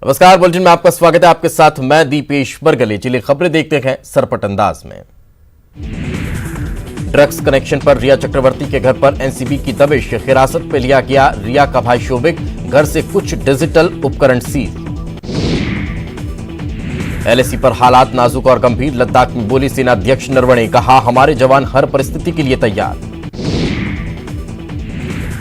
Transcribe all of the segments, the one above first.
नमस्कार, बुलेटिन में आपका स्वागत है। आपके साथ मैं दीपेश बरगले। चलिए खबरें देखते हैं सरपट अंदाज में। ड्रग्स कनेक्शन पर रिया चक्रवर्ती के घर पर एनसीबी की दबिश, हिरासत में लिया गया रिया का भाई शोभिक, घर से कुछ डिजिटल उपकरण सीज। एलएसी पर हालात नाजुक और गंभीर, लद्दाख में बोली सेना अध्यक्ष नरवणे, कहा हमारे जवान हर परिस्थिति के लिए तैयार।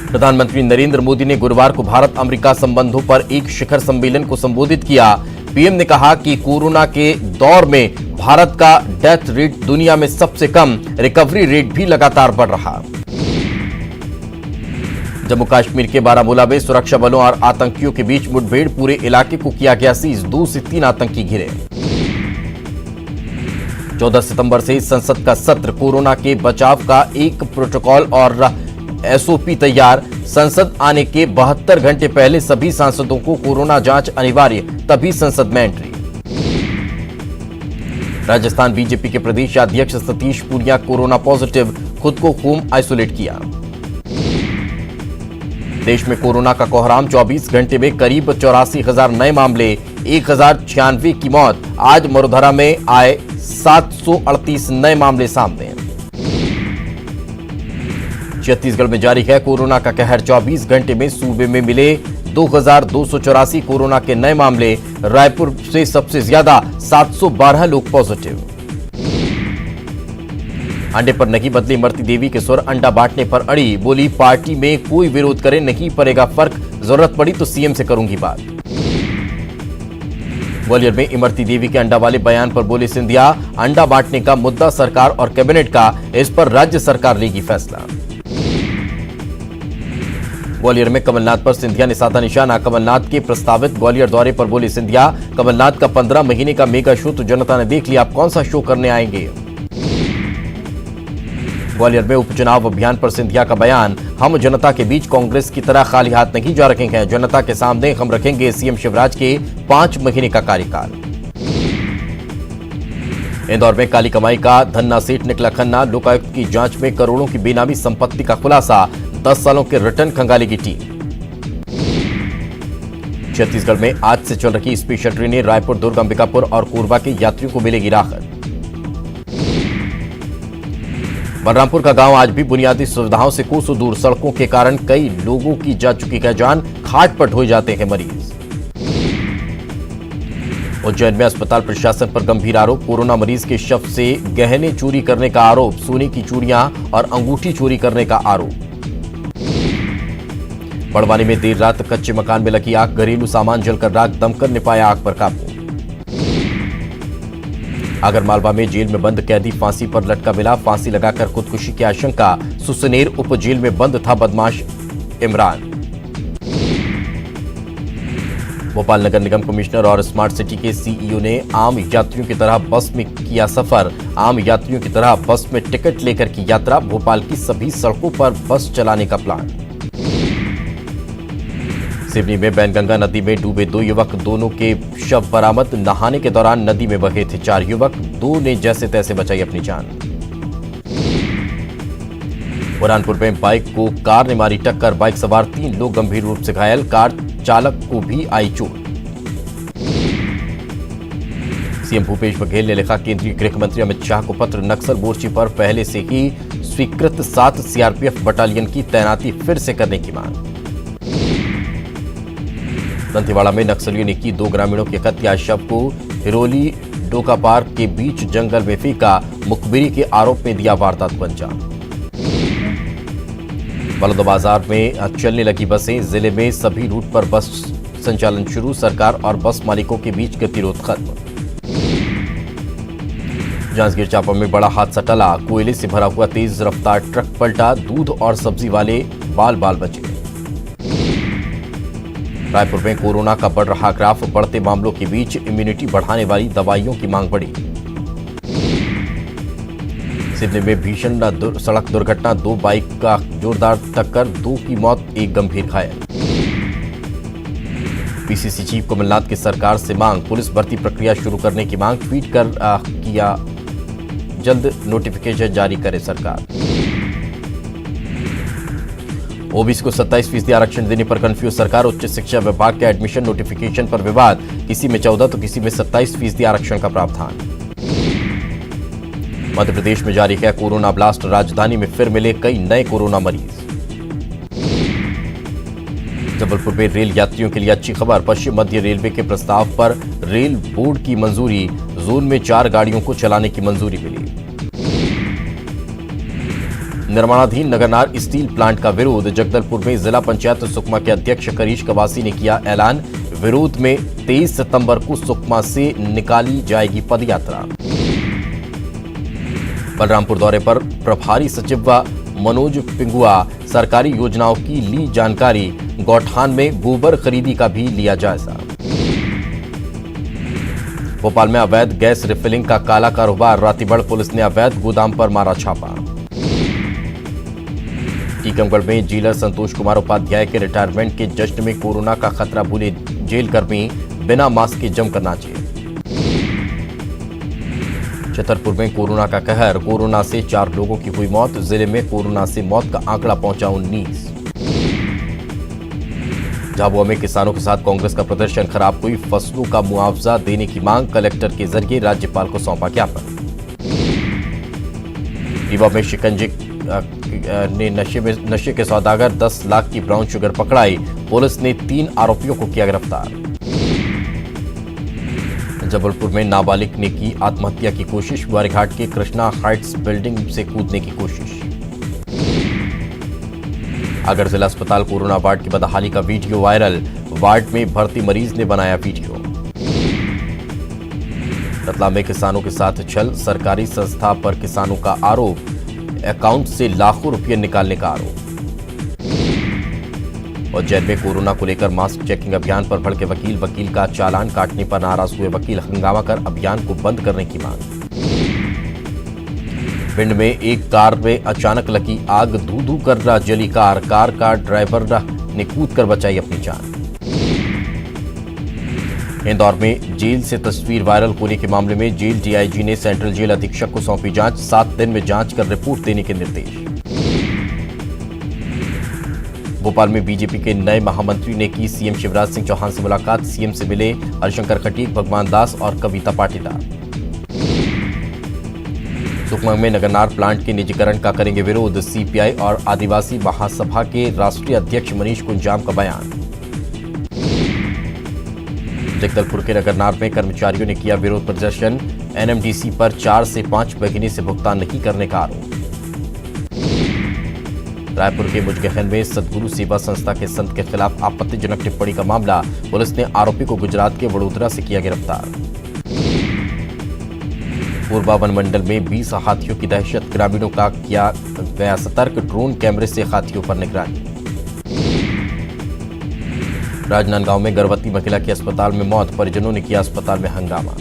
प्रधानमंत्री नरेंद्र मोदी ने गुरुवार को भारत अमेरिका संबंधों पर एक शिखर सम्मेलन को संबोधित किया। पीएम ने कहा कि कोरोना के दौर में भारत का डेथ रेट दुनिया में सबसे कम, रिकवरी रेट भी लगातार बढ़ रहा। जम्मू कश्मीर के बारामूला में सुरक्षा बलों और आतंकियों के बीच मुठभेड़, पूरे इलाके को किया गया सीज, 2 से 3 आतंकी घिरे। 14 सितंबर से संसद का सत्र, कोरोना के बचाव का एक प्रोटोकॉल और एसओपी तैयार। संसद आने के 72 घंटे पहले सभी सांसदों को कोरोना जांच अनिवार्य, तभी संसद में एंट्री। राजस्थान बीजेपी के प्रदेश अध्यक्ष सतीश पूनिया कोरोना पॉजिटिव, खुद को होम आइसोलेट किया। देश में कोरोना का कोहराम, 24 घंटे में करीब 84,000 नए मामले, 1,096 की मौत। आज मरोधरा में आए 738 नए मामले सामने। छत्तीसगढ़ में जारी है कोरोना का कहर, 24 घंटे में सूबे में मिले 2,284 कोरोना के नए मामले। रायपुर से सबसे ज्यादा 712 लोग पॉजिटिव। अंडे पर नहीं बदली इमरती देवी के सुर, अंडा बांटने पर अड़ी, बोली पार्टी में कोई विरोध करे नहीं पड़ेगा फर्क, जरूरत पड़ी तो सीएम से करूंगी बात। ग्वालियर में इमरती देवी के अंडा वाले बयान पर बोले सिंधिया, अंडा बांटने का मुद्दा सरकार और कैबिनेट का, इस पर राज्य सरकार लेगी फैसला। ग्वालियर में कमलनाथ पर सिंधिया ने साधा निशाना, कमलनाथ के प्रस्तावित ग्वालियर दौरे पर बोले सिंधिया, कमलनाथ का 15 महीने का मेगा शो तो जनता ने देख लिया, आप कौन सा शो करने आएंगे। ग्वालियर में उपचुनाव अभियान पर सिंधिया का बयान, हम जनता के बीच कांग्रेस की तरह खाली हाथ नहीं जा रखे हैं, जनता के सामने हम रखेंगे सीएम शिवराज के 5 महीने का कार्यकाल। इंदौर में काली कमाई का धन्ना सेठ निकला खन्ना, लोकायुक्त की जांच में करोड़ों की बेनामी संपत्ति का खुलासा, 10 सालों के रिटर्न खंगालेगी टीम। छत्तीसगढ़ में आज से चल रही स्पेशल ट्रेनें, रायपुर, दुर्ग, अंबिकापुर और कोरबा के यात्रियों को मिलेगी राहत। बलरामपुर का गांव आज भी बुनियादी सुविधाओं से कोसों दूर, सड़कों के कारण कई लोगों की जा चुकी है जान, खाट पर ढोए जाते हैं मरीज। उज्जैन में अस्पताल प्रशासन पर गंभीर आरोप, कोरोना मरीज के शव से गहने चोरी करने का आरोप, सोने की चूड़ियां और अंगूठी चोरी करने का आरोप। बड़वानी में देर रात कच्चे मकान में लगी आग, घरेलू सामान जलकर राख, दमकल ने पाया आग पर काबू। आगरमालवा में जेल में बंद कैदी फांसी पर लटका मिला, फांसी लगाकर खुदकुशी की आशंका, सुसनेर उप जेल में बंद था बदमाश इमरान। भोपाल नगर निगम कमिश्नर और स्मार्ट सिटी के सीईओ ने आम यात्रियों की तरह बस में किया सफर, आम यात्रियों की तरह बस में टिकट लेकर की यात्रा, भोपाल की सभी सड़कों पर बस चलाने का प्लान। सिवनी में बैनगंगा नदी में डूबे 2 युवक, दोनों के शव बरामद, नहाने के दौरान नदी में बहे थे 4 युवक, 2 ने जैसे तैसे बचाई अपनी जान। बुरहानपुर में बाइक को कार ने मारी टक्कर, बाइक सवार 3 लोग गंभीर रूप से घायल, कार चालक को भी आई चोट। सीएम भूपेश बघेल ने लिखा केंद्रीय गृह मंत्री अमित शाह को पत्र, नक्सल मोर्चे पर पहले से ही स्वीकृत 7 सीआरपीएफ बटालियन की तैनाती फिर से करने की मांग। दंतेवाड़ा में नक्सलियों ने की 2 ग्रामीणों की हत्या, शव को हिरोली डोका पार्क के बीच जंगल में फेंका, मुखबिरी के आरोप में दिया वारदात को अंजाम। बलौदाबाजार में चलने लगी बसें, जिले में सभी रूट पर बस संचालन शुरू, सरकार और बस मालिकों के बीच गतिरोध खत्म। जांजगीर चांपा में बड़ा हादसा टला, कोयले से भरा हुआ तेज रफ्तार ट्रक पलटा, दूध और सब्जी वाले बाल बाल बचे। रायपुर में कोरोना का बढ़ रहा ग्राफ, बढ़ते मामलों के बीच इम्यूनिटी बढ़ाने वाली दवाइयों की मांग बढ़ी। सिवनी में भीषण सड़क दुर्घटना, 2 बाइक का जोरदार टक्कर, 2 की मौत, 1 गंभीर घायल। पीसीसी चीफ कमलनाथ की सरकार से मांग, पुलिस भर्ती प्रक्रिया शुरू करने की मांग, ट्वीट कर किया, जल्द नोटिफिकेशन जारी करे सरकार। ओबीसी को 27% आरक्षण देने पर कंफ्यूज सरकार। उच्च शिक्षा विभाग के एडमिशन नोटिफिकेशन पर विवाद, किसी में 14 तो किसी में 27% आरक्षण का प्रावधान। मध्य प्रदेश में जारी है कोरोना ब्लास्ट, राजधानी में फिर मिले कई नए कोरोना मरीज। जबलपुर में रेल यात्रियों के लिए अच्छी खबर, पश्चिम मध्य रेलवे के प्रस्ताव पर रेल बोर्ड की मंजूरी, जोन में 4 गाड़ियों को चलाने की मंजूरी मिली। निर्माणाधीन नगरनार स्टील प्लांट का विरोध, जगदलपुर में जिला पंचायत सुकमा के अध्यक्ष करीश कवासी ने किया ऐलान, विरोध में 23 सितंबर को सुकमा से निकाली जाएगी पदयात्रा। बलरामपुर दौरे पर प्रभारी सचिव मनोज पिंगुआ, सरकारी योजनाओं की ली जानकारी, गौठान में गोबर खरीदी का भी लिया जायजा। भोपाल में अवैध गैस रिफिलिंग का काला कारोबार, रातीबड़ पुलिस ने अवैध गोदाम पर मारा छापा। टीकमगढ़ में जेलर संतोष कुमार उपाध्याय के रिटायरमेंट के जश्न में कोरोना का खतरा भूले जेल कर्मी, बिना मास्क के जमकर नाचे। छतरपुर में कोरोना का कहर, कोरोना से 4 लोगों की हुई मौत, जिले में कोरोना से मौत का आंकड़ा पहुंचा 19। झाबुआ में किसानों के साथ कांग्रेस का प्रदर्शन, खराब हुई फसलों का मुआवजा देने की मांग, कलेक्टर के जरिए राज्यपाल को सौंपा ज्ञापन। रीवा में शिकंजे ने नशे के सौदागर 10 लाख की ब्राउन शुगर पकड़ाई, पुलिस ने 3 आरोपियों को किया गिरफ्तार। जबलपुर में नाबालिग ने की आत्महत्या की कोशिश, ग्वारीघाट के कृष्णा हाइट्स बिल्डिंग से कूदने की कोशिश। अगर जिला अस्पताल कोरोना वार्ड की बदहाली का वीडियो वायरल, वार्ड में भर्ती मरीज ने बनाया वीडियो। रतलाम में किसानों के साथ छल, सरकारी संस्था पर किसानों का आरोप, अकाउंट से लाखों रुपये निकालने का आरोप। उज्जैन में कोरोना को लेकर मास्क चेकिंग अभियान पर भड़के वकील, वकील का चालान काटने पर नाराज हुए वकील, हंगामा कर अभियान को बंद करने की मांग। भिंड में एक कार में अचानक लगी आग, धू धू कर जली कार का ड्राइवर ने कूदकर बचाई अपनी जान। इंदौर में जेल से तस्वीर वायरल होने के मामले में जेल डीआईजी ने सेंट्रल जेल अधीक्षक को सौंपी जांच, 7 दिन में जांच कर रिपोर्ट देने के निर्देश। भोपाल में बीजेपी के नए महामंत्री ने की सीएम शिवराज सिंह चौहान से मुलाकात, सीएम से मिले हरिशंकर खटीक, भगवान दास और कविता पाटीदार। सुकमा में नगरनार प्लांट के निजीकरण का करेंगे विरोध, सीपीआई और आदिवासी महासभा के राष्ट्रीय अध्यक्ष मनीष कुंजाम का बयान। जगदलपुर के नगरनार में कर्मचारियों ने किया विरोध प्रदर्शन, एनएमडीसी पर 4 से 5 महीने से भुगतान नहीं करने का आरोप। रायपुर के मुजगहन में सदगुरु सेवा संस्था के संत के खिलाफ आपत्तिजनक टिप्पणी का मामला, पुलिस ने आरोपी को गुजरात के वडोदरा से किया गिरफ्तार। पूर्वा वन मंडल में 20 हाथियों की दहशत, ग्रामीणों का किया गया सतर्क, ड्रोन कैमरे से हाथियों पर निगरानी। राजनांदगांव में गर्भवती महिला की अस्पताल में मौत, परिजनों ने किया अस्पताल में हंगामा।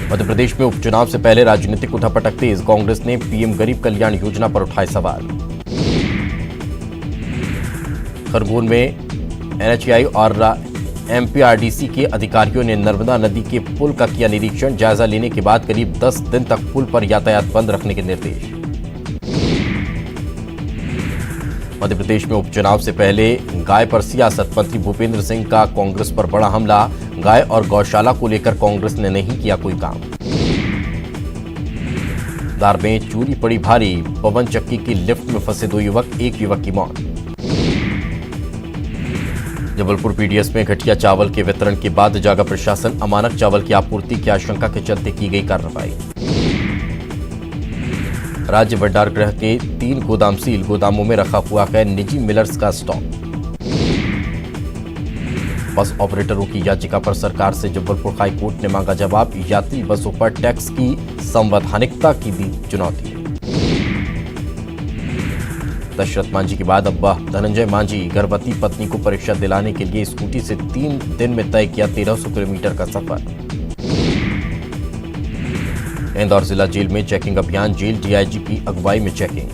मध्य प्रदेश में उपचुनाव से पहले राजनीतिक उठापटक तेज, कांग्रेस ने पीएम गरीब कल्याण योजना पर उठाए सवाल। खरगोन में एनएचएआई और एमपीआरडीसी के अधिकारियों ने नर्मदा नदी के पुल का किया निरीक्षण, जायजा लेने के बाद करीब 10 दिन तक पुल पर यातायात बंद रखने के निर्देश। मध्य प्रदेश में उपचुनाव से पहले गाय पर सियासत, मंत्री भूपेंद्र सिंह का कांग्रेस पर बड़ा हमला, गाय और गौशाला को लेकर कांग्रेस ने नहीं किया कोई काम। धार में चोरी पड़ी भारी, पवन चक्की की लिफ्ट में फंसे 2 युवक, 1 युवक की मौत। जबलपुर पीडीएस में घटिया चावल के वितरण के बाद जागा प्रशासन, अमानक चावल की आपूर्ति की आशंका के चलते की गई कार्रवाई। राज्य भंडार गृह के 3 गोदाम सील, गोदामों में रखा हुआ है निजी मिलर्स का स्टॉक। बस ऑपरेटरों की याचिका पर सरकार से जबलपुर हाईकोर्ट ने मांगा जवाब, यात्री बसों पर टैक्स की संवैधानिकता की दी चुनौती। दशरथ मांझी के बाद अब धनंजय मांझी, गर्भवती पत्नी को परीक्षा दिलाने के लिए स्कूटी से 3 दिन में तय किया 1300 किलोमीटर का सफर। इंदौर जिला जेल में चेकिंग अभियान, जेल डीआईजी की अगुवाई में चेकिंग।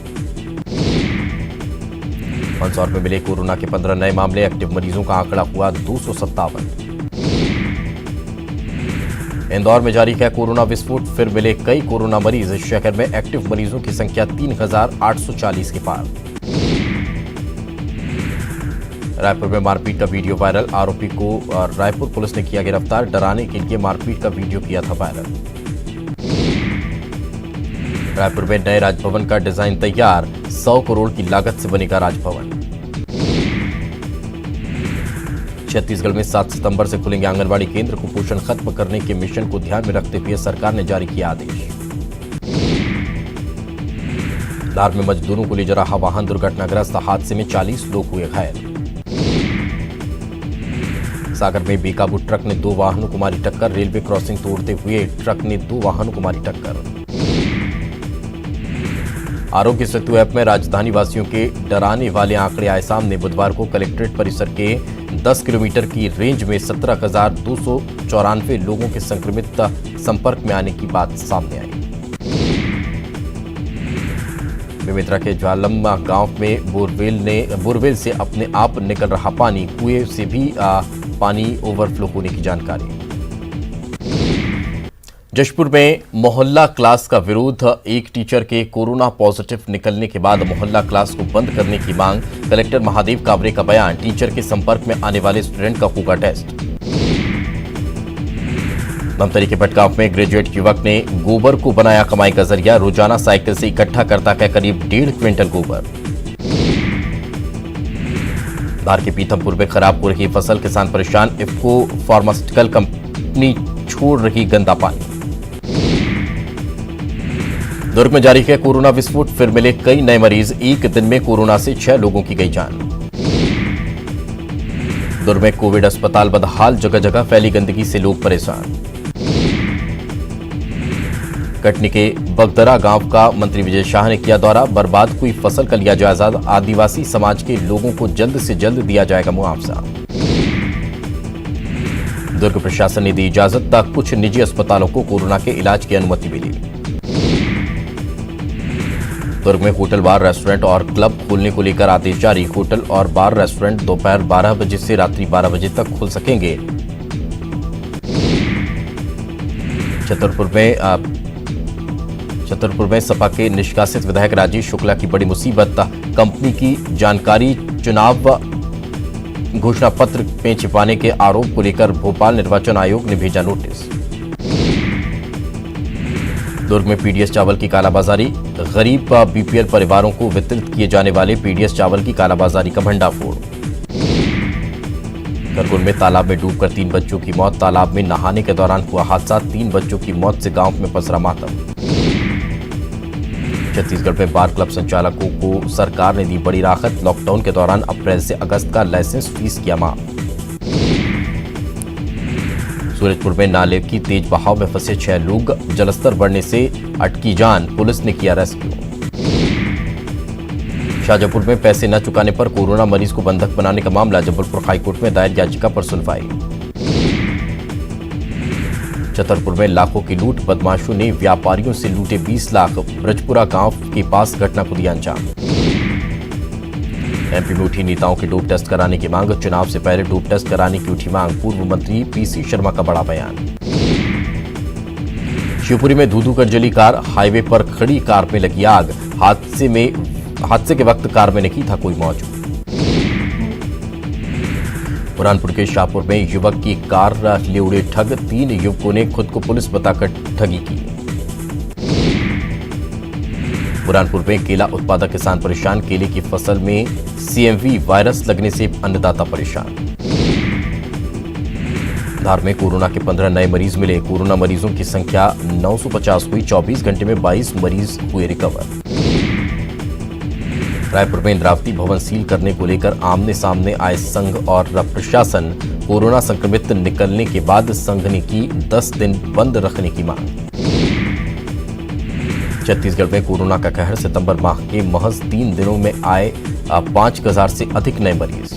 मंदसौर में मिले कोरोना के 15 नए मामले, एक्टिव मरीजों का आंकड़ा हुआ 257। इंदौर में जारी है कोरोना विस्फोट, फिर मिले कई कोरोना मरीज, शहर में एक्टिव मरीजों की संख्या 3840 के पार। रायपुर में मारपीट का वीडियो वायरल, आरोपी को रायपुर पुलिस ने किया गिरफ्तार। डराने के लिए मारपीट का वीडियो किया था वायरल। रायपुर में नए राजभवन का डिजाइन तैयार, 100 करोड़ की लागत से बनेगा राजभवन। छत्तीसगढ़ में 7 सितंबर से खुलेंगे आंगनबाड़ी केंद्र। कुपोषण खत्म करने के मिशन को ध्यान में रखते हुए सरकार ने जारी किया आदेश। धार में मजदूरों को ले जा रहा वाहन दुर्घटनाग्रस्त, हादसे में 40 लोग हुए घायल। सागर में बेकाबू ट्रक ने 2 वाहनों को मारी टक्कर, रेलवे क्रॉसिंग तोड़ते हुए ट्रक ने 2 वाहनों को मारी टक्कर। आरोग्य सेतु ऐप में राजधानी वासियों के डराने वाले आंकड़े आए सामने। बुधवार को कलेक्ट्रेट परिसर के 10 किलोमीटर की रेंज में 17,294 लोगों के संक्रमित संपर्क में आने की बात सामने आई। बेमेतरा के ज्वालम गांव में बोरवेल से अपने आप निकल रहा पानी, कुएं से भी पानी ओवरफ्लो होने की जानकारी। जशपुर में मोहल्ला क्लास का विरोध, एक टीचर के कोरोना पॉजिटिव निकलने के बाद मोहल्ला क्लास को बंद करने की मांग। कलेक्टर महादेव कावरे का बयान, टीचर के संपर्क में आने वाले स्टूडेंट का होगा टेस्ट। धमतरी के भटगांव में ग्रेजुएट युवक ने गोबर को बनाया कमाई का जरिया, रोजाना साइकिल से इकट्ठा करता है करीब 1.5 क्विंटल गोबर। धार के पीथमपुर में खराब हो रही फसल, किसान परेशान, इफ्को फार्मास्यूटिकल कंपनी छोड़ रही गंदा पानी। दुर्ग में जारी है कोरोना विस्फोट, फिर मिले कई नए मरीज, एक दिन में कोरोना से 6 लोगों की गई जान। दुर्ग में कोविड अस्पताल बदहाल, जगह जगह फैली गंदगी से लोग परेशान। कटनी के बगदरा गांव का मंत्री विजय शाह ने किया दौरा, बर्बाद हुई फसल का लिया जायजा, आदिवासी समाज के लोगों को जल्द से जल्द दिया जाएगा मुआवजा। दुर्ग प्रशासन ने दी इजाजत, तक कुछ निजी अस्पतालों को कोरोना के इलाज की अनुमति मिली। दुर्ग में होटल, बार, रेस्टोरेंट और क्लब खोलने को लेकर आदेश जारी। होटल और बार, रेस्टोरेंट दोपहर 12 बजे से रात्रि 12 बजे तक खुल सकेंगे। छतरपुर में सपा के निष्कासित विधायक राजेश शुक्ला की बड़ी मुसीबत, कंपनी की जानकारी चुनाव घोषणा पत्र में छिपाने के आरोप को लेकर भोपाल निर्वाचन आयोग ने भेजा नोटिस। दुर्ग में पीडीएस चावल की कालाबाजारी, गरीब बीपीएल परिवारों को वितरित किए जाने वाले पीडीएस चावल की कालाबाजारी का भंडाफोड़। खरगोन में तालाब में डूबकर 3 बच्चों की मौत, तालाब में नहाने के दौरान हुआ हादसा, 3 बच्चों की मौत से गांव में पसरा मातम। छत्तीसगढ़ में बार क्लब संचालकों को सरकार ने दी बड़ी राहत, लॉकडाउन के दौरान अप्रैल से अगस्त का लाइसेंस फीस किया माफ। सूरजपुर में नाले की तेज बहाव में फंसे 6 लोग, जलस्तर बढ़ने से अटकी जान, पुलिस ने किया रेस्क्यू। शाहजहांपुर में पैसे न चुकाने पर कोरोना मरीज को बंधक बनाने का मामला, जबलपुर हाईकोर्ट में दायर याचिका पर सुनवाई। छतरपुर में लाखों की लूट, बदमाशों ने व्यापारियों से लूटे 20 लाख, ब्रजपुरा गांव के पास घटना को दिया अंजाम। एमपी में उठी नेताओं के डोप टेस्ट कराने की मांग, चुनाव से पहले डोप टेस्ट कराने की उठी मांग, पूर्व मंत्री पीसी शर्मा का बड़ा बयान। शिवपुरी में धू-धू कर जली कार, हाईवे पर खड़ी कार में लगी आग, हादसे के वक्त कार में नहीं था कोई मौजूद। बुरहानपुर के शाहपुर में युवक की कार ले उड़े ठग, 3 युवकों ने खुद को पुलिस बताकर ठगी की। बुरहानपुर में केला उत्पादक किसान परेशान, केले की फसल में सीएमवी वायरस लगने से अन्नदाता परेशान। धार में कोरोना के 15 नए मरीज मिले, कोरोना मरीजों की संख्या 950 हुई, 24 घंटे में 22 मरीज हुए रिकवर। रायपुर में इंद्रावती भवन सील करने को लेकर आमने सामने आए संघ और प्रशासन, कोरोना संक्रमित निकलने के बाद संघ ने की 10 दिन बंद रखने की मांग। छत्तीसगढ़ में कोरोना का कहर, सितंबर माह के महज 3 दिनों में आए 5,000 से अधिक नए मरीज।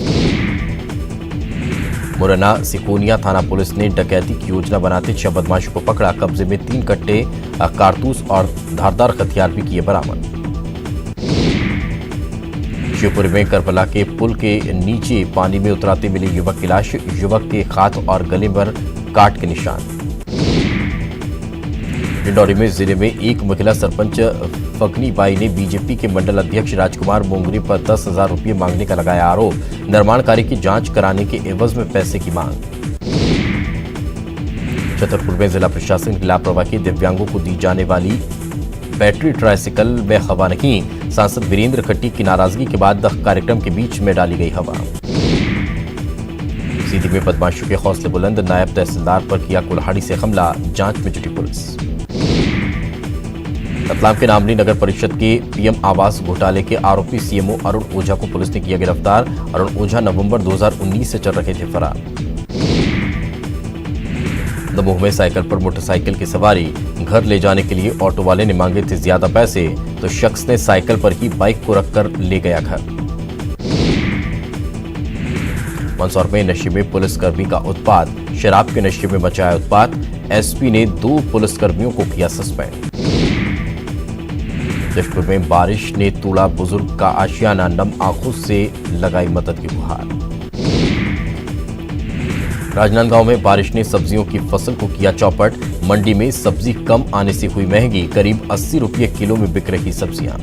मुरैना सिकोनिया थाना पुलिस ने डकैती की योजना बनाते 6 बदमाशों को पकड़ा, कब्जे में 3 कट्टे कारतूस और धारदार हथियार भी किए बरामद। शिवपुरी में करबला के पुल के नीचे पानी में उतराते मिली युवक की लाश, युवक के हाथ और गले पर काट के निशान। डिंडौरी में जिले में एक महिला सरपंच फगनी बाई ने बीजेपी के मंडल अध्यक्ष राजकुमार मोंगरे पर 10,000 रुपये मांगने का लगाया आरोप। निर्माण कार्य की जांच कराने के एवज में पैसे की मांग। छतरपुर में जिला प्रशासन की लापरवाही, दिव्यांगों को दी जाने वाली बैटरी ट्राइसिकल में हवा नहीं। सांसद वीरेंद्र खट्टी की नाराजगी के बाद कार्यक्रम के बीच में डाली गई हवा। सीधी में बदमाशों के हौसले बुलंद, नायब तहसीलदार पर किया कुल्हाड़ी से हमला, जांच में जुटी पुलिस। रतलाम के नामली नगर परिषद के पीएम आवास घोटाले के आरोपी सीएमओ अरुण ओझा को पुलिस ने किया गिरफ्तार। अरुण ओझा नवंबर 2019 से चल रहे थे फरार। दमोह में साइकिल पर मोटरसाइकिल की सवारी, घर ले जाने के लिए ऑटो वाले ने मांगे थे ज्यादा पैसे, तो शख्स ने साइकिल पर ही बाइक को रखकर ले गया घर। मंदसौर में नशे में पुलिसकर्मी का उत्पात, शराब के नशे में मचाया उत्पात। एसपी ने 2 पुलिसकर्मियों को किया सस्पेंड। जशपुर में बारिश ने तोड़ा बुजुर्ग का आशियाना, नम आंखों से लगाई मदद की गुहार। राजनांदगांव में बारिश ने सब्जियों की फसल को किया चौपट। मंडी में सब्जी कम आने से हुई महंगी, करीब 80 रुपये किलो में बिक रही सब्जियां।